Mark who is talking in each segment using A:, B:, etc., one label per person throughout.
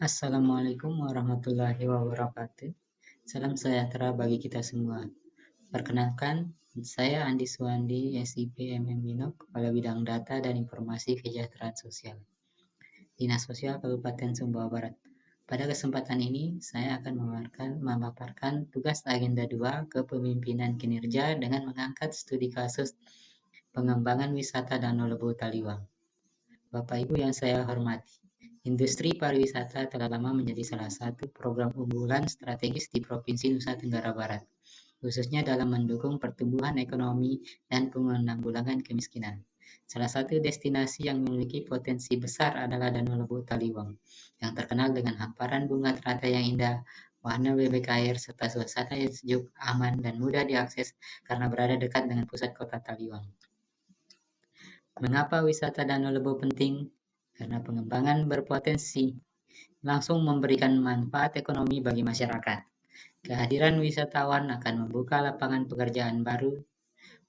A: Assalamualaikum warahmatullahi wabarakatuh. Salam sejahtera bagi kita semua. Perkenalkan, saya Andi Suwandi, SIP MM Kepala Bidang Data dan Informasi Kesejahteraan Sosial, Dinas Sosial Kabupaten Sumbawa Barat. Pada kesempatan ini, saya akan memaparkan tugas agenda 2 kepemimpinan kinerja dengan mengangkat studi kasus pengembangan wisata Danau Lebu Taliwang. Bapak Ibu yang saya hormati, industri pariwisata telah lama menjadi salah satu program unggulan strategis di Provinsi Nusa Tenggara Barat, khususnya dalam mendukung pertumbuhan ekonomi dan penanggulangan kemiskinan. Salah satu destinasi yang memiliki potensi besar adalah Danau Lebu Taliwang, yang terkenal dengan hamparan bunga teratai yang indah, warna bebek air, serta suasana yang sejuk, aman, dan mudah diakses karena berada dekat dengan pusat kota Taliwang. Mengapa wisata Danau Lebu penting? Karena pengembangan berpotensi langsung memberikan manfaat ekonomi bagi masyarakat. Kehadiran wisatawan akan membuka lapangan pekerjaan baru,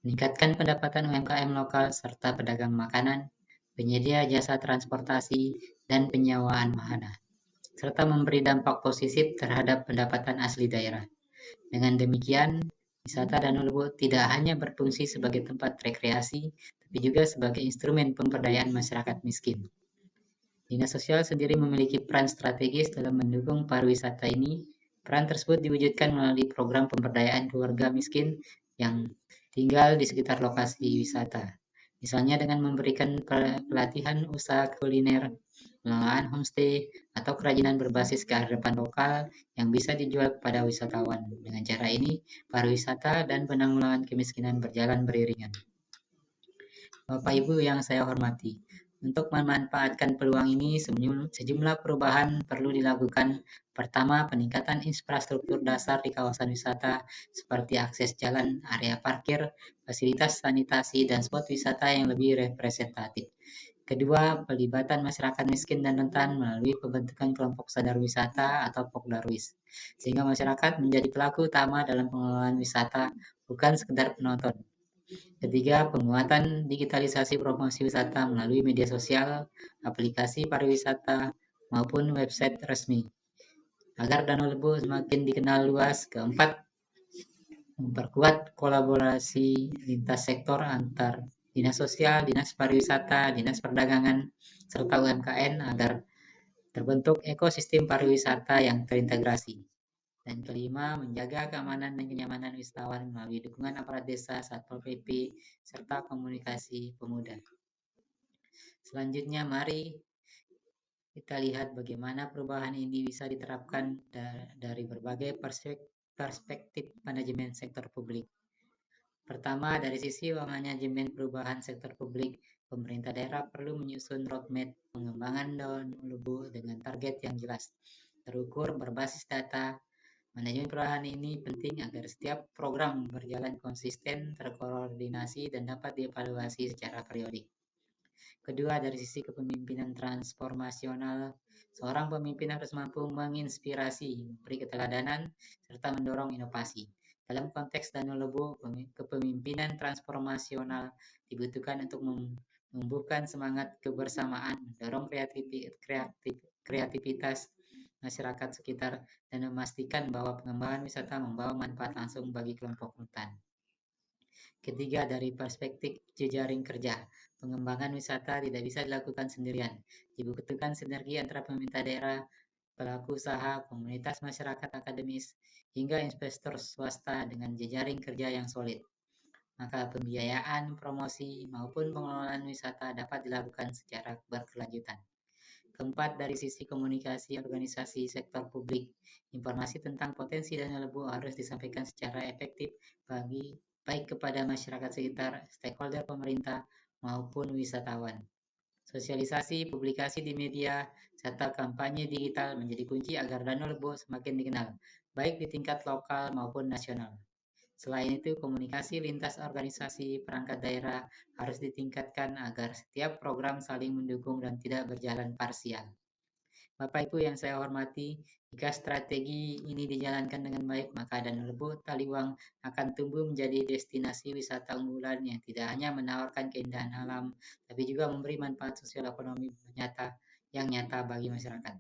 A: meningkatkan pendapatan UMKM lokal serta pedagang makanan, penyedia jasa transportasi, dan penyewaan wahana, serta memberi dampak positif terhadap pendapatan asli daerah. Dengan demikian, wisata Danau Lebu tidak hanya berfungsi sebagai tempat rekreasi, tapi juga sebagai instrumen pemberdayaan masyarakat miskin. Dinas Sosial sendiri memiliki peran strategis dalam mendukung pariwisata ini. Peran tersebut diwujudkan melalui program pemberdayaan keluarga miskin yang tinggal di sekitar lokasi wisata. Misalnya dengan memberikan pelatihan usaha kuliner, pengelolaan homestay, atau kerajinan berbasis kearifan lokal yang bisa dijual kepada wisatawan. Dengan cara ini, pariwisata dan penanggulangan kemiskinan berjalan beriringan. Bapak Ibu yang saya hormati, untuk memanfaatkan peluang ini, sejumlah perubahan perlu dilakukan. Pertama, peningkatan infrastruktur dasar di kawasan wisata seperti akses jalan, area parkir, fasilitas sanitasi, dan spot wisata yang lebih representatif. Kedua, pelibatan masyarakat miskin dan rentan melalui pembentukan kelompok sadar wisata atau Pokdarwis, sehingga masyarakat menjadi pelaku utama dalam pengelolaan wisata, bukan sekedar penonton. Ketiga, penguatan digitalisasi promosi wisata melalui media sosial, aplikasi pariwisata, maupun website resmi, agar Danau Lebu semakin dikenal luas. Keempat, memperkuat kolaborasi lintas sektor antar dinas sosial, dinas pariwisata, dinas perdagangan, serta UMKM agar terbentuk ekosistem pariwisata yang terintegrasi. Dan kelima, menjaga keamanan dan kenyamanan wisatawan melalui dukungan aparat desa, Satpol PP, serta komunikasi pemuda. Selanjutnya, mari kita lihat bagaimana perubahan ini bisa diterapkan dari berbagai perspektif manajemen sektor publik. Pertama, dari sisi manajemen perubahan sektor publik, pemerintah daerah perlu menyusun roadmap pengembangan Danau Lebu dengan target yang jelas, terukur, berbasis data. Manajemen perubahan ini penting agar setiap program berjalan konsisten, terkoordinasi, dan dapat dievaluasi secara periodik. Kedua, dari sisi kepemimpinan transformasional, seorang pemimpin harus mampu menginspirasi, memberi keteladanan, serta mendorong inovasi. Dalam konteks Danau Lebu, kepemimpinan transformasional dibutuhkan untuk menumbuhkan semangat kebersamaan, mendorong kreativitas masyarakat sekitar, dan memastikan bahwa pengembangan wisata membawa manfaat langsung bagi kelompok rentan. Ketiga, dari perspektif jejaring kerja, pengembangan wisata tidak bisa dilakukan sendirian. Dibutuhkan sinergi antara pemerintah daerah, pelaku usaha, komunitas masyarakat akademis, hingga investor swasta dengan jejaring kerja yang solid. Maka pembiayaan, promosi, maupun pengelolaan wisata dapat dilakukan secara berkelanjutan. Keempat, dari sisi komunikasi organisasi sektor publik, informasi tentang potensi Danau Lebu harus disampaikan secara efektif baik kepada masyarakat sekitar, stakeholder pemerintah, maupun wisatawan. Sosialisasi, publikasi di media, serta kampanye digital menjadi kunci agar Danau Lebu semakin dikenal, baik di tingkat lokal maupun nasional. Selain itu, komunikasi lintas organisasi perangkat daerah harus ditingkatkan agar setiap program saling mendukung dan tidak berjalan parsial. Bapak Ibu yang saya hormati, jika strategi ini dijalankan dengan baik, maka Danau Lebu Taliwang akan tumbuh menjadi destinasi wisata unggulan yang tidak hanya menawarkan keindahan alam, tapi juga memberi manfaat sosial ekonomi nyata bagi masyarakat.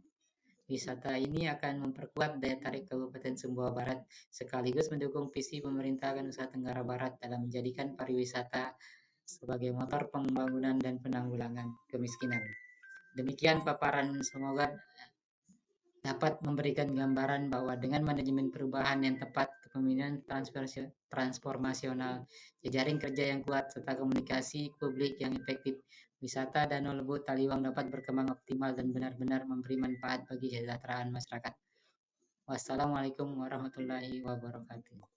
A: Wisata ini akan memperkuat daya tarik Kabupaten Sumbawa Barat, sekaligus mendukung visi pemerintah Nusa Tenggara Barat dalam menjadikan pariwisata sebagai motor pembangunan dan penanggulangan kemiskinan. Demikian paparan, semoga dapat memberikan gambaran bahwa dengan manajemen perubahan yang tepat, kepemimpinan transformasional, jejaring kerja yang kuat, serta komunikasi publik yang efektif, wisata Danau Lebu Taliwang dapat berkembang optimal dan benar-benar memberi manfaat bagi kesejahteraan masyarakat. Wassalamualaikum warahmatullahi wabarakatuh.